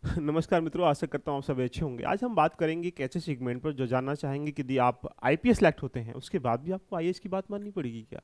नमस्कार मित्रों, आशा करता हूँ आप सब अच्छे होंगे। आज हम बात करेंगे एक ऐसे सेगमेंट पर जो जानना चाहेंगे कि यदि आप आईपीएस सेलेक्ट होते हैं उसके बाद भी आपको आईएएस की बात माननी पड़ेगी क्या,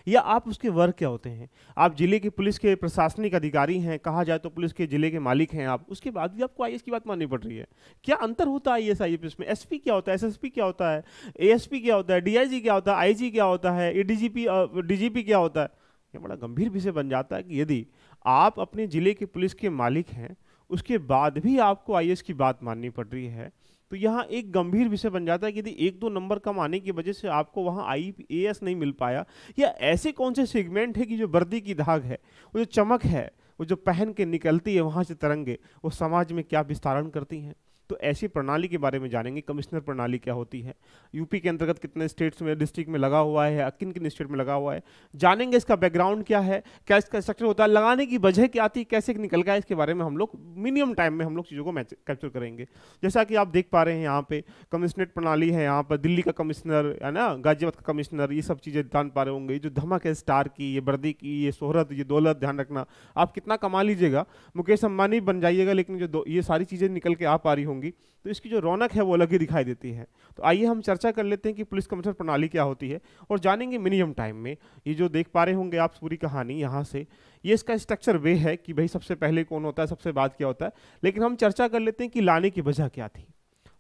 या आप उसके वर्ग क्या होते हैं। आप जिले के पुलिस के प्रशासनिक अधिकारी हैं, कहा जाए तो पुलिस के जिले के मालिक हैं आप, उसके बाद भी आपको आईएएस की बात माननी पड़ रही है। क्या अंतर होता है आईएएस आईपीएस में? एसपी क्या होता है, एसएसपी क्या होता है, एएसपी क्या होता है, डीआईजी क्या होता है, आईजी क्या होता है, एडीजीपी डीजीपी क्या होता है? ये बड़ा गंभीर विषय बन जाता है कि यदि आप अपने जिले के पुलिस के मालिक हैं उसके बाद भी आपको आईएएस की बात माननी पड़ रही है, तो यहाँ एक गंभीर विषय बन जाता है कि यदि एक दो नंबर कम आने की वजह से आपको वहाँ आईएएस नहीं मिल पाया, या ऐसे कौन से सेगमेंट है कि जो वर्दी की दाग है, वो जो चमक है, वो जो पहन के निकलती है वहाँ से तरंगे, वो समाज में क्या विस्तारण करती हैं। तो ऐसी प्रणाली के बारे में जानेंगे। कमिश्नर प्रणाली क्या होती है, यूपी के अंतर्गत कितने स्टेट्स में, डिस्ट्रिक्ट में लगा हुआ है, किन किन स्टेट में लगा हुआ है, जानेंगे इसका बैकग्राउंड क्या है, क्या इसका स्ट्रक्चर होता है, लगाने की वजह क्या थी, कैसे निकल गया, इसके बारे में हम लोग मिनिमम टाइम में हम लोग चीज़ों को कैप्चर करेंगे। जैसा कि आप देख पा रहे हैं यहाँ पे कमिश्नरेट प्रणाली है, यहाँ पर दिल्ली का कमिश्नर है ना, गाजियाबाद का कमिश्नर, ये सब चीज़ें जान पा रहे होंगे। ये जो धमक है स्टार की, ये वर्दी की, ये शोहरत, ये दौलत, ध्यान रखना आप कितना कमा लीजिएगा, मुकेश अंबानी बन जाइएगा, लेकिन जो ये सारी चीज़ें निकल के आ पा रही होंगी तो इसकी जो रौनक है वो अलग ही दिखाई देती है। तो आइए हम चर्चा कर लेते हैं कि पुलिस कमिश्नर प्रणाली क्या होती है, और जानेंगे मिनिमम टाइम में। ये जो देख पा रहे होंगे आप पूरी कहानी यहाँ से, ये इसका स्ट्रक्चर वे है कि भाई सबसे पहले कौन होता है, सबसे बाद क्या होता है। लेकिन हम चर्चा कर लेते हैं कि लाने की वजह क्या थी,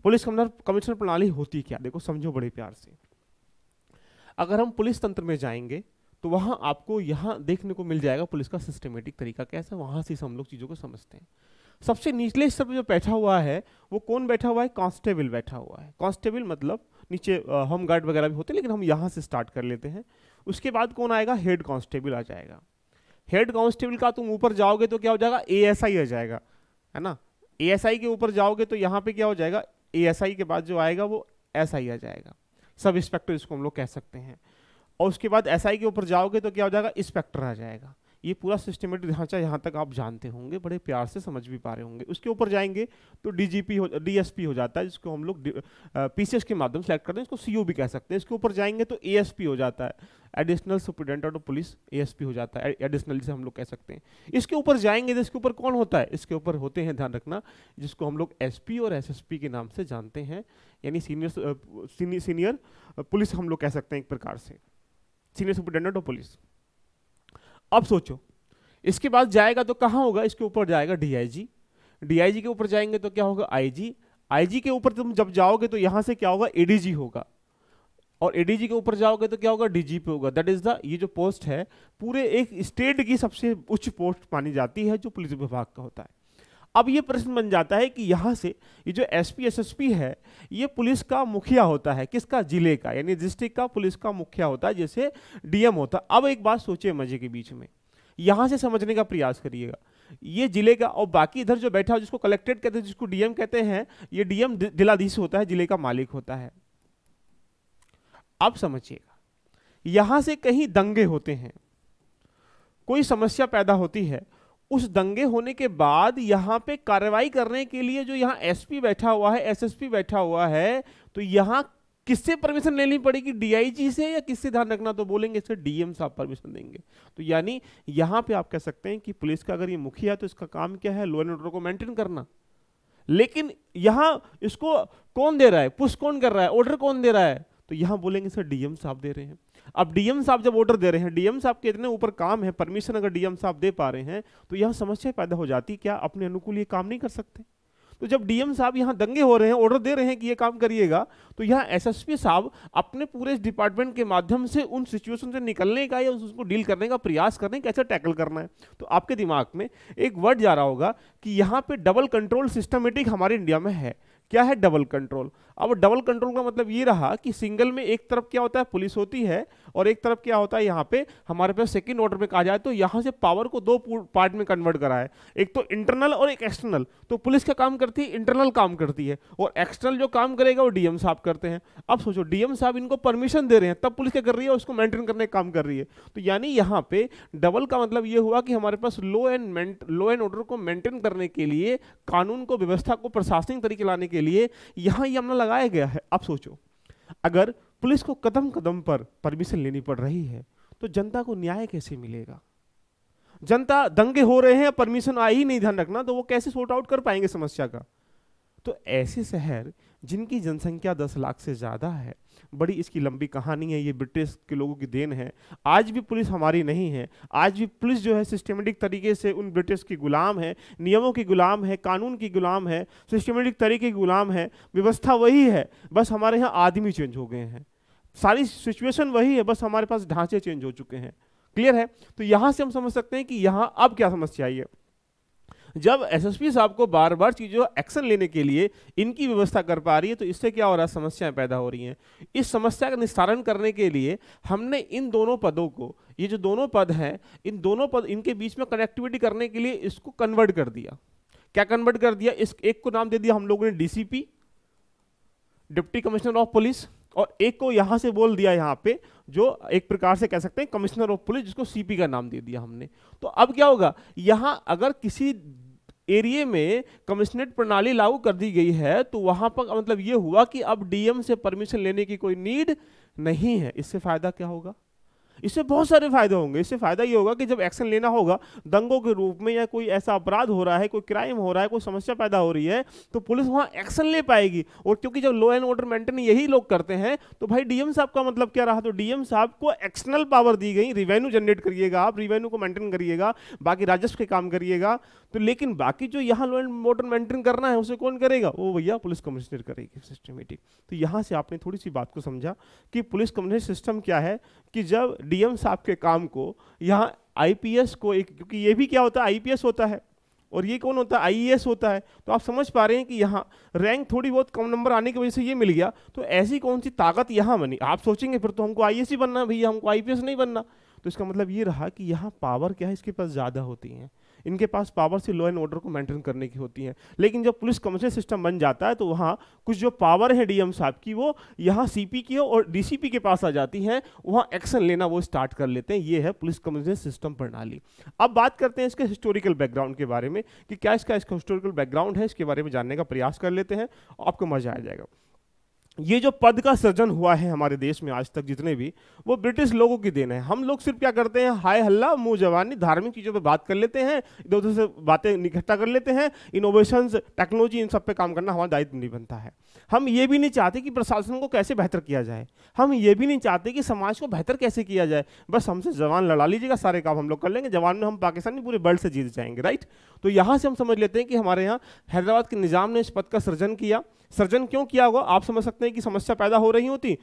पुलिस कमिश्नर प्रणाली होती क्या। देखो समझो बड़े प्यार से, अगर हम पुलिस तंत्र में जाएंगे तो वहाँ आपको यहाँ देखने को मिल जाएगा पुलिस का सिस्टमेटिक तरीका कैसा, वहाँ से हम लोग चीज़ों को समझते हैं। सबसे निचले स्तर पर जो बैठा हुआ है वो कौन बैठा हुआ है? कांस्टेबल बैठा हुआ है। कांस्टेबल मतलब नीचे होम गार्ड वगैरह भी होते हैं, लेकिन हम यहाँ से स्टार्ट कर लेते हैं। उसके बाद कौन आएगा? हेड कांस्टेबल आ जाएगा। हेड कांस्टेबल का तुम ऊपर जाओगे तो क्या हो जाएगा? एएसआई आ जाएगा, है ना। एएसआई के ऊपर जाओगे तो यहाँ पे क्या हो जाएगा? एएसआई के बाद जो आएगा वो एसआई आ जाएगा, सब इंस्पेक्टर इसको हम लोग कह सकते हैं। और उसके बाद एसआई के ऊपर जाओगे तो क्या हो जाएगा? इंस्पेक्टर आ जाएगा। ये पूरा सिस्टमेटिक ढांचा यहाँ तक आप जानते होंगे, बड़े प्यार से समझ भी पा रहे होंगे। उसके ऊपर जाएंगे तो डीजीपी हो, डीएसपी हो जाता है, जिसको हम लोग पीसीएस के माध्यम से सेलेक्ट करते हैं, इसको सीओ भी कह सकते हैं। इसके ऊपर जाएंगे तो एएसपी हो जाता है, additional superintendent of police, ASP हो जाता है, एडिशनल से हम लोग कह सकते हैं। इसके ऊपर जाएंगे तो इसके ऊपर कौन होता है? इसके ऊपर होते हैं, ध्यान रखना, जिसको हम लोग एसपी और एसएसपी के नाम से जानते हैं, यानी सीनियर पुलिस हम लोग कह सकते हैं एक प्रकार से, सीनियर सुपरिटेंडेंट ऑफ पुलिस। अब सोचो इसके बाद जाएगा तो कहाँ होगा? इसके ऊपर जाएगा डीआईजी, डीआईजी के ऊपर जाएंगे तो क्या होगा? आईजी, आईजी के ऊपर तुम जब जाओगे तो यहां से क्या होगा? एडीजी होगा, और एडीजी के ऊपर जाओगे तो क्या होगा? डीजीपी होगा। दैट इज द, ये जो पोस्ट है पूरे एक स्टेट की सबसे उच्च पोस्ट मानी जाती है जो पुलिस विभाग का होता है। अब ये प्रश्न बन जाता है कि यहाँ से ये जो एसपी एसएसपी है ये पुलिस का मुखिया होता है, किसका? जिले का, यानी डिस्ट्रिक्ट का पुलिस का मुखिया होता है, जैसे डीएम होता है। अब एक बात सोचिए मजे के बीच में, यहां से समझने का प्रयास करिएगा। ये जिले का, और बाकी इधर जो बैठा हो जिसको कलेक्टेड कहते हैं, जिसको डीएम कहते हैं, ये डीएम जिलाधीश होता है, जिले का मालिक होता है। अब समझिएगा, यहां से कहीं दंगे होते हैं, कोई समस्या पैदा होती है, उस दंगे होने के बाद यहां पे कार्रवाई करने के लिए जो यहां एसपी बैठा हुआ है, एसएसपी बैठा हुआ है, तो यहां किससे परमिशन लेनी पड़ेगी? डीआईजी से, या किससे? ध्यान रखना, तो बोलेंगे इससे डीएम साहब परमिशन देंगे। तो यानी यहां पे आप कह सकते हैं कि पुलिस का अगर ये मुखिया है तो इसका काम क्या है? लॉ एंड ऑर्डर को मेंटेन करना। लेकिन यहां इसको कौन दे रहा है? पुश कौन कर रहा है? ऑर्डर कौन दे रहा है? तो यहां बोलेंगे सर डीएम साहब दे रहे हैं। अब डीएम साहब जब ऑर्डर दे रहे हैं, डीएम साहब के इतने ऊपर काम है, परमिशन अगर डीएम साहब दे पा रहे हैं तो यहां समस्या पैदा हो जाती, क्या अपने अनुकूल ये काम नहीं कर सकते? तो जब डीएम साहब यहाँ दंगे हो रहे हैं, ऑर्डर दे रहे हैं कि ये काम करिएगा, तो यहाँ एसएसपी साहब अपने पूरे डिपार्टमेंट के माध्यम से उन सिचुएशन से निकलने का या उसको डील करने का प्रयास करने, कैसे टैकल करना है। तो आपके दिमाग में एक वर्ड जा रहा होगा कि यहाँ पे डबल कंट्रोल सिस्टमेटिक हमारे इंडिया में है। क्या है डबल कंट्रोल? अब डबल कंट्रोल का मतलब ये रहा कि सिंगल में एक तरफ क्या होता है? पुलिस होती है, और एक तरफ क्या होता है यहाँ पे हमारे पास सेकंड ऑर्डर में कहा जाए तो यहाँ से पावर को दो पार्ट में कन्वर्ट करा है, एक तो इंटरनल और एक एक्सटर्नल। तो पुलिस का काम करती है, इंटरनल काम करती है, और एक्सटर्नल जो काम करेगा वो डीएम साहब करते हैं। अब सोचो डीएम साहब इनको परमिशन दे रहे हैं, तब पुलिस क्या कर रही है? उसको मेंटेन करने का काम कर रही है। तो यानी यहाँ पे डबल का मतलब ये हुआ कि हमारे पास लॉ एंड ऑर्डर को मेंटेन करने के लिए, कानून को, व्यवस्था को प्रशासनिक तरीके लाने के लिए यहां ये हमने लगाया गया है। अब सोचो अगर पुलिस को कदम कदम पर परमिशन लेनी पड़ रही है तो जनता को न्याय कैसे मिलेगा? जनता दंगे हो रहे हैं, परमिशन आई ही नहीं, ध्यान रखना, तो वो कैसे सॉर्ट आउट कर पाएंगे समस्या का। तो ऐसे शहर जिनकी जनसंख्या 10 लाख से ज़्यादा है, बड़ी इसकी लंबी कहानी है, ये ब्रिटिश के लोगों की देन है। आज भी पुलिस हमारी नहीं है, आज भी पुलिस जो है सिस्टमेटिक तरीके से उन ब्रिटिश की गुलाम है, नियमों की गुलाम है, कानून की गुलाम है, सिस्टमेटिक तरीके की गुलाम है। व्यवस्था वही है, बस हमारे यहाँ आदमी चेंज हो गए हैं, सारी सिचुएशन वही है, बस हमारे पास ढांचे चेंज हो चुके हैं। क्लियर है? तो यहां से हम समझ सकते हैं कि यहां अब क्या समस्या आई है। जब एसएसपी साहब को बार बार चीजों एक्शन लेने के लिए इनकी व्यवस्था कर पा रही है, तो इससे क्या हो रहा है, समस्याएं पैदा हो रही हैं। इस समस्या का निस्तारण करने के लिए हमने इन दोनों पदों को, ये जो दोनों पद हैं, इन दोनों पद, इनके बीच में कनेक्टिविटी करने के लिए इसको कन्वर्ट कर दिया। क्या कन्वर्ट कर दिया? इस एक को नाम दे दिया हम लोगों ने DCP, deputy commissioner of police, और एक को यहां से बोल दिया यहाँ पे, जो एक प्रकार से कह सकते हैं कमिश्नर ऑफ पुलिस, जिसको सीपी का नाम दे दिया हमने। तो अब क्या होगा, यहां अगर किसी एरिया में कमिश्नरेट प्रणाली लागू कर दी गई है, तो वहां पर मतलब ये हुआ कि अब डीएम से परमिशन लेने की कोई नीड नहीं है। इससे फायदा क्या होगा? इससे बहुत सारे फायदे होंगे। इससे फायदा ये होगा कि जब एक्शन लेना होगा दंगों के रूप में, या कोई ऐसा अपराध हो रहा है, कोई क्राइम हो रहा है, कोई समस्या पैदा हो रही है, तो पुलिस वहां एक्शन ले पाएगी। और क्योंकि जब लॉ एंड ऑर्डर मेंटेन यही लोग करते हैं, तो भाई डीएम साहब का मतलब क्या रहा? तो डीएम साहब को एक्शनल पावर दी गई, रिवेन्यू जनरेट करिएगा, आप रिवेन्यू को मेंटेन करिएगा, बाकी राजस्व के काम करिएगा। तो लेकिन बाकी जो यहाँ लॉ एंड ऑर्डर मेंटेन करना है, उसे कौन करेगा? वो भैया पुलिस कमिश्नर करेगी, सिस्टमेटिक। तो यहाँ से आपने थोड़ी सी बात को समझा कि पुलिस कमिश्नर सिस्टम क्या है, कि जब डीएम साहब के काम को यहाँ आईपीएस को एक, क्योंकि ये भी क्या होता है, आईपीएस होता है, और ये कौन होता है? आईएएस होता है। तो आप समझ पा रहे हैं कि यहाँ रैंक थोड़ी बहुत कम नंबर आने की वजह से ये मिल गया। तो ऐसी कौन सी ताकत यहाँ बनी? आप सोचेंगे फिर तो हमको आईएएस ही बनना है भैया, हमको आईपीएस नहीं बनना। तो इसका मतलब ये रहा कि यहाँ पावर क्या है, इसके पास ज़्यादा होती है, इनके पास पावर से लॉ एंड ऑर्डर को मेंटेन करने की होती है। लेकिन जब पुलिस कमिश्नर सिस्टम बन जाता है, तो वहाँ कुछ जो पावर है डीएम साहब की, वो यहाँ सीपी की और डीसीपी के पास आ जाती हैं, वहाँ एक्शन लेना वो स्टार्ट कर लेते हैं। ये है पुलिस कमिश्नर सिस्टम प्रणाली। अब बात करते हैं इसके हिस्टोरिकल बैकग्राउंड के बारे में, कि क्या इसका हिस्टोरिकल बैकग्राउंड है, इसके बारे में जानने का प्रयास कर लेते हैं, आपको मजा आ जाएगा। ये जो पद का सृजन हुआ है हमारे देश में आज तक जितने भी, वो ब्रिटिश लोगों की देन है। हम लोग सिर्फ क्या करते हैं, हाय हल्ला मुंह जवानी, धार्मिक चीज़ों पे बात कर लेते हैं, इधर उधर से बातें इकट्ठा कर लेते हैं, इनोवेशंस, टेक्नोलॉजी, इन सब पे काम करना हमारा दायित्व नहीं बनता है। हम ये भी नहीं चाहते कि प्रशासन को कैसे बेहतर किया जाए, हम ये भी नहीं चाहते कि समाज को बेहतर कैसे किया जाए। बस हमसे जवान लड़ा लीजिएगा, सारे काम हम लोग कर लेंगे, जवान में हम पाकिस्तानी पूरे वर्ल्ड से जीत जाएंगे, राइट। तो यहाँ से हम समझ लेते हैं कि हमारे यहाँ हैदराबाद के निज़ाम ने इस पद का सृजन किया। सृजन क्यों किया होगा? आप समझ सकते हैं कि समस्या पैदा हो रही थी,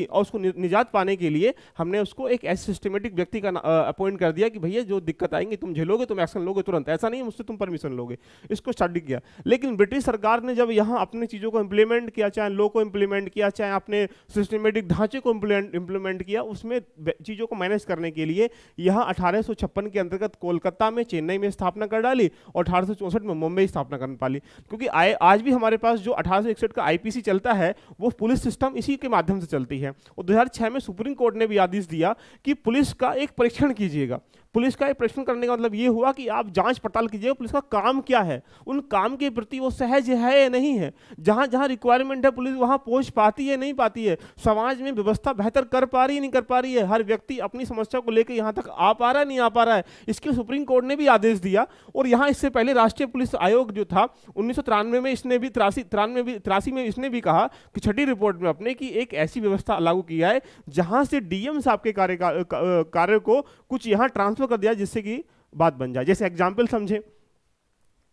और उसको निजात पाने के लिए हमने उसको एक ऐसे सिस्टमेटिक व्यक्ति का अपॉइंट कर दिया कि भैया जो दिक्कत आएंगी तुम झेलोगे, तुम एक्शन लोगे तुरंत, ऐसा नहीं मुझसे तुम परमिशन लोगे। इसको स्टडी किया। लेकिन ब्रिटिश सरकार ने जब यहाँ अपने चीज़ों को इंप्लीमेंट किया, चाहे लॉ को इंप्लीमेंट किया, चाहे अपने सिस्टमेटिक ढांचे को इंप्लीमेंट किया, उसमें चीज़ों को मैनेज करने के लिए यहाँ 1856 के अंतर्गत कोलकाता में, चेन्नई में स्थापना कर डाली, और 1864 में मुंबई स्थापना कर पाली। क्योंकि आज भी हमारे पास जो 1861 का आईपीसी चलता है, वो पुलिस सिस्टम इसी के माध्यम से चलती है। और 2006 में सुप्रीम कोर्ट ने भी आदेश दिया कि पुलिस का एक परीक्षण कीजिएगा। पुलिस का एक परीक्षण करने का मतलब ये हुआ कि आप जांच पड़ताल कीजिएगा पुलिस का काम क्या है, उन काम के प्रति वो सहज है या नहीं है, जहां जहां रिक्वायरमेंट है पुलिस वहां पहुंच पाती है नहीं पाती है, समाज में व्यवस्था बेहतर कर पा रही है नहीं कर पा रही है, हर व्यक्ति अपनी समस्या को लेकर यहां तक आ पा रहा है नहीं आ पा रहा है। इसके सुप्रीम कोर्ट ने भी आदेश दिया। और यहाँ इससे पहले राष्ट्रीय पुलिस आयोग जो था 1993 में, इसने भी 83 में इसने भी कहा कि छठी रिपोर्ट में अपने की एक ऐसी व्यवस्था लागू किया है जहां से डीएम साहब के कार्य को कुछ यहां ट्रांसफर कर दिया, जिससे कि बात बन जाए। जैसे एग्जांपल समझे,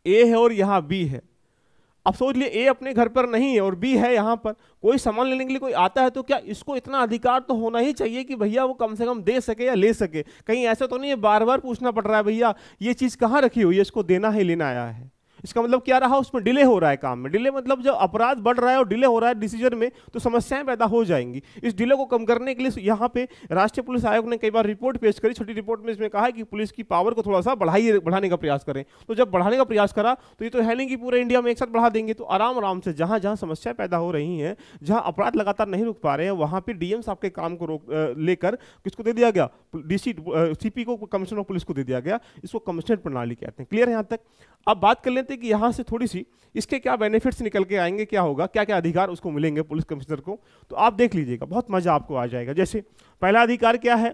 ए है और यहां बी है। अब सोच लिए ए अपने घर पर नहीं है और बी है यहाँ पर, कोई सामान लेने के लिए कोई आता है, तो क्या इसको इतना अधिकार तो होना ही चाहिए कि भैया वो कम से कम दे सके या ले सके। कहीं ऐसा तो नहीं है बार बार पूछना पड़ रहा है भैया ये चीज कहाँ रखी हुई है, इसको देना है लेना आया है। इसका मतलब क्या रहा, उसमें डिले हो रहा है काम में। डिले मतलब जब अपराध बढ़ रहा है और डिले हो रहा है डिसीजन में, तो समस्याएं पैदा हो जाएंगी। इस डिले को कम करने के लिए यहाँ पे राष्ट्रीय पुलिस आयोग ने कई बार रिपोर्ट पेश करी। छोटी रिपोर्ट में इसमें कहा है कि पुलिस की पावर को थोड़ा सा बढ़ाने का प्रयास करें। तो जब बढ़ाने का प्रयास करा तो ये तो है नहीं कि पूरे इंडिया में एक साथ बढ़ा देंगे, तो आराम आराम से जहाँ जहाँ समस्याएं पैदा हो रही हैं, जहाँ अपराध लगातार नहीं रुक पा रहे हैं, वहाँ पर डीएम साहब के काम को लेकर किसको दे दिया गया, सीपी को, कमिश्नर ऑफ पुलिस को दे दिया गया। इसको कमिश्नरेट प्रणाली कहते हैं। क्लियर है यहाँ तक? अब बात कर लेते हैं कि यहाँ से थोड़ी सी इसके क्या बेनिफिट्स निकल के आएंगे, क्या होगा, क्या क्या अधिकार उसको मिलेंगे पुलिस कमिश्नर को। तो आप देख लीजिएगा, बहुत मजा आपको आ जाएगा। जैसे पहला अधिकार क्या है,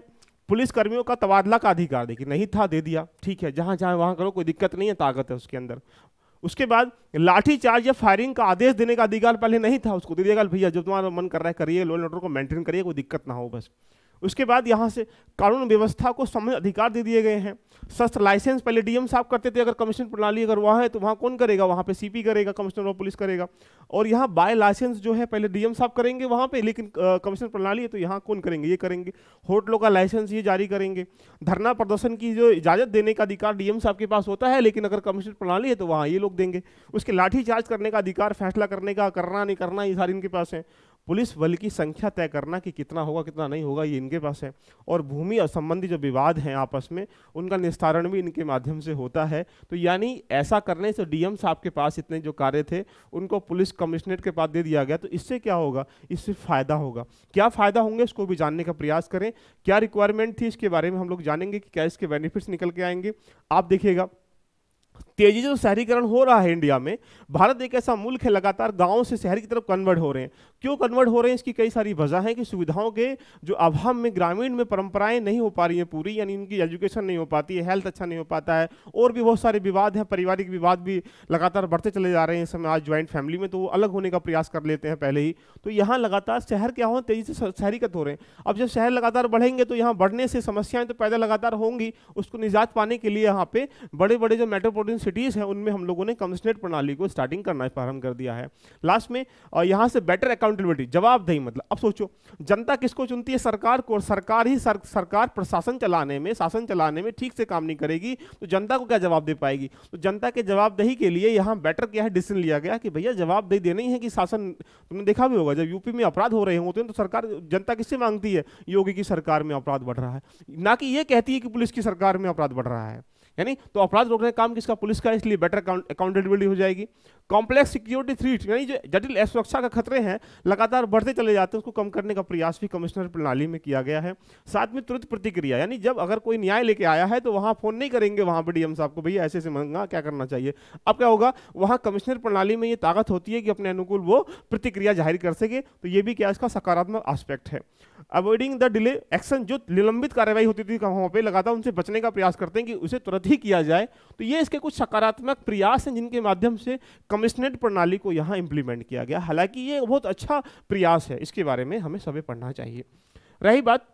पुलिस कर्मियों का तबादला का अधिकार, देखिए नहीं था, दे दिया, ठीक है, जहां चाहे वहां करो, कोई दिक्कत नहीं है, ताकत है उसके अंदर। उसके बाद लाठी चार्ज या फायरिंग का आदेश देने का अधिकार पहले नहीं था, उसको दे दिया, भैया जो तुम्हारा मन कर रहा है करिए, लॉ एंड ऑर्डर को मेंटेन करिए, कोई दिक्कत ना हो बस। उसके बाद यहाँ से कानून व्यवस्था को समझ अधिकार दे दिए गए हैं। शस्त्र लाइसेंस पहले डीएम साहब करते थे, अगर कमिश्नर प्रणाली अगर वहाँ है तो वहाँ कौन करेगा, वहाँ पे सीपी करेगा, कमिश्नर ऑफ पुलिस करेगा। और यहाँ बाय लाइसेंस जो है पहले डीएम साहब करेंगे वहाँ पे, लेकिन कमिश्नर प्रणाली है तो यहाँ कौन करेंगे, ये करेंगे। होटलों का लाइसेंस ये जारी करेंगे। धरना प्रदर्शन की जो इजाजत देने का अधिकार डीएम साहब के पास होता है, लेकिन अगर कमिश्नर प्रणाली है तो वहाँ ये लोग देंगे। उसके लाठी चार्ज करने का अधिकार, फैसला करने का, करना नहीं करना, ये सारी इनके पास है। पुलिस बल की संख्या तय करना कि कितना होगा कितना नहीं होगा, ये इनके पास है। और भूमि संबंधी जो विवाद हैं आपस में, उनका निस्तारण भी इनके माध्यम से होता है। तो यानी ऐसा करने से डीएम साहब के पास इतने जो कार्य थे उनको पुलिस कमिश्नरेट के पास दे दिया गया। तो इससे क्या होगा, इससे फायदा होगा। क्या फायदा होंगे इसको भी जानने का प्रयास करें। क्या रिक्वायरमेंट थी इसके बारे में हम लोग जानेंगे कि क्या इसके बेनिफिट्स निकल के आएंगे। आप देखिएगा तेजी से जो शहरीकरण हो रहा है इंडिया में, भारत एक ऐसा मुल्क है लगातार गांव से शहर की तरफ कन्वर्ट हो रहे हैं। क्यों कन्वर्ट हो रहे हैं, इसकी कई सारी वजह है कि सुविधाओं के जो अभाव में ग्रामीण में परंपराएं नहीं हो पा रही हैं पूरी, यानी इनकी एजुकेशन नहीं हो पाती है, हेल्थ अच्छा नहीं हो पाता है, और भी बहुत सारे विवाद हैं, पारिवारिक विवाद भी लगातार बढ़ते चले जा रहे हैं इस समय। आज ज्वाइंट फैमिली में तो वो अलग होने का प्रयास कर लेते हैं पहले ही। तो यहाँ लगातार शहर क्या हो, तेजी से शहरीकरण हो रहे हैं। अब जब शहर लगातार बढ़ेंगे तो यहाँ बढ़ने से समस्याएं तो पैदा लगातार होंगी। उसको निजात पाने के लिए यहाँ पे बड़े बड़े जो मेट्रोपॉलिटन सिटीज हैं उनमें हम लोगों ने कमिश्नरेट प्रणाली को स्टार्टिंग करना प्रारंभ कर दिया है। लास्ट में यहाँ से बेटर अकाउंटेबिलिटी, जवाबदेही, मतलब अब सोचो जनता किसको चुनती है, सरकार को। सरकार ही सरकार प्रशासन चलाने में, शासन चलाने में ठीक से काम नहीं करेगी तो जनता को क्या जवाब दे पाएगी। तो जनता के जवाबदेही के लिए यहाँ बेटर क्या है, डिसीजन लिया गया कि भैया जवाबदेही देनी है कि शासन। तुमने देखा भी होगा जब यूपी में अपराध हो रहे होते हैं तो सरकार, जनता किससे मांगती है, योगी की सरकार में अपराध बढ़ रहा है, ना कि ये कहती है कि पुलिस की सरकार में अपराध बढ़ रहा है। यानी तो अपराध रोकने का काम किसका, पुलिस का, इसलिए बेटर अकाउंटेबिलिटी हो जाएगी। कॉम्प्लेक्स सिक्योरिटी थ्रेट, यानी जो जटिल असुरक्षा का खतरे हैं लगातार बढ़ते चले जाते हैं, उसको कम करने का प्रयास भी कमिश्नर प्रणाली में किया गया है। साथ में तुरंत प्रतिक्रिया, यानी जब अगर कोई न्याय लेके आया है तो वहां फोन नहीं करेंगे वहां पर डीएम साहब को, भैया ऐसे मंगा क्या करना चाहिए। अब क्या होगा, वहां कमिश्नर प्रणाली में ये ताकत होती है कि अपने अनुकूल वो प्रतिक्रिया जाहिर कर सके। तो ये भी क्या इसका सकारात्मक एस्पेक्ट है। अवॉइडिंग द डिले एक्शन, जो निलंबित कार्रवाई होती थी वहां पे लगातार उनसे बचने का प्रयास करते हैं कि उसे तुरंत ही किया जाए। तो ये इसके कुछ सकारात्मक प्रयास हैं जिनके माध्यम से कमिश्नरेट प्रणाली को यहाँ इंप्लीमेंट किया गया। हालांकि ये बहुत अच्छा प्रयास है, इसके बारे में हमें सभी पढ़ना चाहिए। रही बात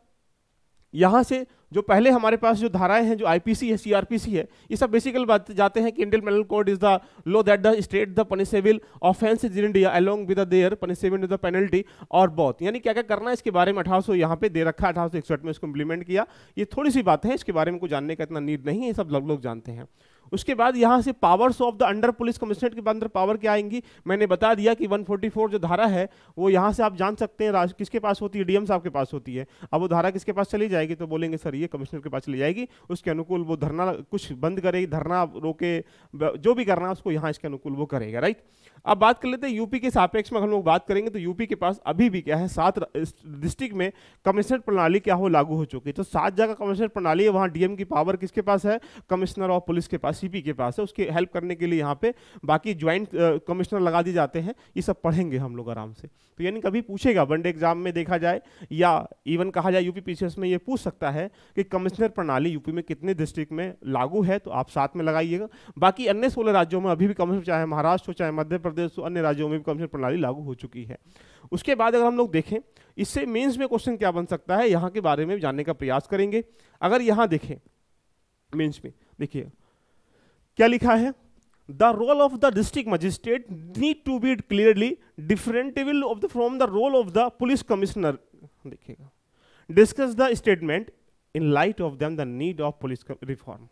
यहाँ से जो पहले हमारे पास जो धाराएं हैं, जो आईपीसी है, सीआरपीसी है, ये सब बेसिकल बात जाते हैं कि Indian penal code is the law that the state the punishable offence in India along with their punishable with the penalty और बोथ, यानी क्या क्या करना है इसके बारे में 1800 यहाँ पे दे रखा है, 1861 में इसको इंप्लीमेंट किया। ये थोड़ी सी बातें हैं, इसके बारे में कुछ जानने का इतना नीड नहीं है, ये सब लोग जानते हैं। उसके बाद यहाँ से powers of the under police commissionerate के अंदर पावर क्या आएंगी, मैंने बता दिया कि 144 जो धारा है वो यहाँ से आप जान सकते हैं किसके पास होती है, डीएम साहब के पास होती है। अब वो धारा किसके पास चली जाएगी तो बोलेंगे सर ये कमिश्नर के पास चली जाएगी, उसके अनुकूल वो धरना कुछ बंद करेगी, धरना रोके, जो भी करना है उसको यहाँ इसके अनुकूल वो करेगा, राइट। अब बात कर लेते हैं यूपी के सापेक्ष में हम लोग बात करेंगे तो यूपी के पास अभी भी क्या है, 7 डिस्ट्रिक्ट में कमिश्नर प्रणाली क्या हो लागू हो चुकी है। तो 7 जगह कमिश्नर प्रणाली है, वहाँ डीएम की पावर किसके पास है, कमिश्नर ऑफ पुलिस के पास, सीपी के पास है। उसके हेल्प करने के लिए यहाँ पे बाकी ज्वाइंट कमिश्नर लगा दिए जाते हैं। ये सब पढ़ेंगे हम लोग आराम से। तो यानी कभी पूछेगा वनडे एग्जाम में देखा जाए या इवन कहा जाए यूपी पीसीएस में ये पूछ सकता है कि कमिश्नर प्रणाली यूपी में कितने डिस्ट्रिक्ट में लागू है, तो आप साथ में लगाइएगा। बाकी अन्य 16 राज्यों में अभी भी कमिश्नर, चाहे महाराष्ट्र हो चाहे मध्य प्रदेश हो, अन्य राज्यों में भी कमिश्नर प्रणाली लागू हो चुकी है। उसके बाद अगर हम लोग देखें इससे मेंस में क्वेश्चन क्या बन सकता है, यहाँ के बारे में जानने का प्रयास करेंगे। अगर यहाँ देखें मेंस में, देखिए क्या लिखा है, the role of the district magistrate need to be clearly differentiable of the from the role of the police commissioner. देखिएगा, discuss the statement in light of them the need of police reform.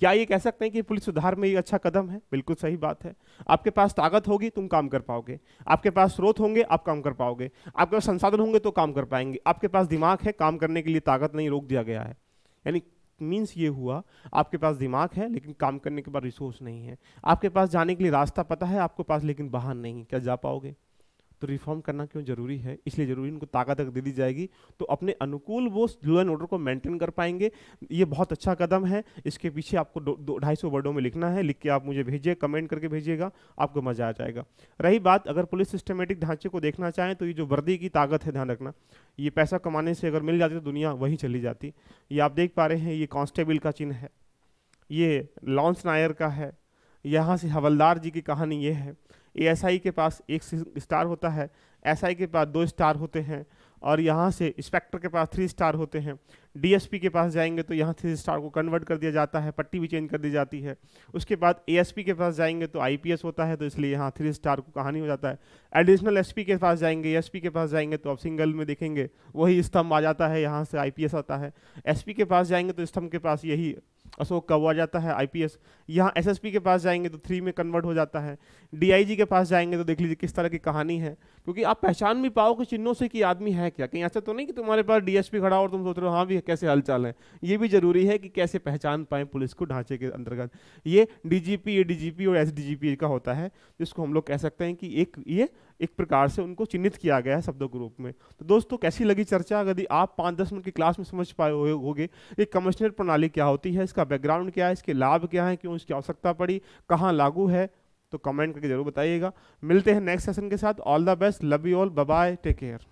क्या ये कह सकते हैं कि police सुधार में ये अच्छा कदम है? बिल्कुल सही बात है। आपके पास ताकत होगी तुम काम कर पाओगे, आपके पास स्रोत होंगे आप काम कर पाओगे, आपके पास संसाधन होंगे तो काम कर पाएंगे, आपके पास दिमाग है, काम करने के लिए ताकत नहीं, रोक दिया गया है। यानी मीन्स ये हुआ आपके पास दिमाग है लेकिन काम करने के बाद रिसोर्स नहीं है, आपके पास जाने के लिए रास्ता पता है आपके पास लेकिन वाहन नहीं, क्या जा पाओगे? तो रिफॉर्म करना क्यों जरूरी है, इसलिए जरूरी इनको ताकत अगर दे दी जाएगी तो अपने अनुकूल वो लॉ एंड ऑर्डर को मेंटेन कर पाएंगे। ये बहुत अच्छा कदम है। इसके पीछे आपको 250 वर्डों में लिखना है, लिख के आप मुझे भेजिए, कमेंट करके भेजिएगा, आपको मजा आ जाएगा। रही बात अगर पुलिस सिस्टमेटिक ढांचे को देखना चाहें तो ये जो वर्दी की ताकत है, ध्यान रखना, ये पैसा कमाने से अगर मिल जाती तो दुनिया वहीं चली जाती। ये आप देख पा रहे हैं, ये कांस्टेबल का चिन्ह है, ये लॉन्स नायर का है, यहाँ से हवलदार जी की कहानी ये है। एएसआई के पास 1 स्टार होता है, एसआई के पास 2 स्टार होते हैं, और यहाँ से इंस्पेक्टर के पास 3 स्टार होते हैं। डीएसपी के पास जाएंगे तो यहाँ 3 स्टार को कन्वर्ट कर दिया जाता है, पट्टी भी चेंज कर दी जाती है। उसके बाद एएसपी के पास जाएंगे तो आईपीएस होता है, तो इसलिए यहाँ 3 स्टार को कहानी हो जाता है। एडिशनल एसपी के पास जाएंगे, एसपी के पास जाएंगे तो अब सिंगल में देखेंगे वही स्तंभ आ जाता है, यहाँ से आईपीएस आता है। एसपी के पास जाएंगे तो स्तंभ के पास यही अशोक का आ जाता है, आईपीएस। यहाँ एसएसपी के पास जाएंगे तो 3 में कन्वर्ट हो जाता है। डीआईजी के पास जाएंगे तो देख लीजिए किस तरह की कहानी है, क्योंकि आप पहचान भी पाओगे चिन्हों से कि आदमी है क्या। कहीं ऐसा तो नहीं कि तुम्हारे पास डीएसपी खड़ा और तुम सोच रहे हो हाँ भी कैसे हालचाल है। ये भी जरूरी है कि कैसे पहचान पाए पुलिस को ढांचे के अंतर्गत। ये डीजीपी, एडीजीपी और एसडीजीपी का होता है, जिसको हम लोग कह सकते हैं कि एक प्रकार से उनको चिन्हित किया गया है शब्दों के रूप में। तो दोस्तों कैसी लगी चर्चा? यदि आप 5-10 मिनट की क्लास में समझ पाए होगे कि कमिश्नरेट प्रणाली क्या होती है, इसका बैकग्राउंड क्या है, इसके लाभ क्या है, क्यों इसकी आवश्यकता पड़ी, कहाँ लागू है, तो कमेंट करके जरूर बताइएगा। मिलते हैं नेक्स्ट सेशन के साथ। All the best, love you all, bye bye, take care.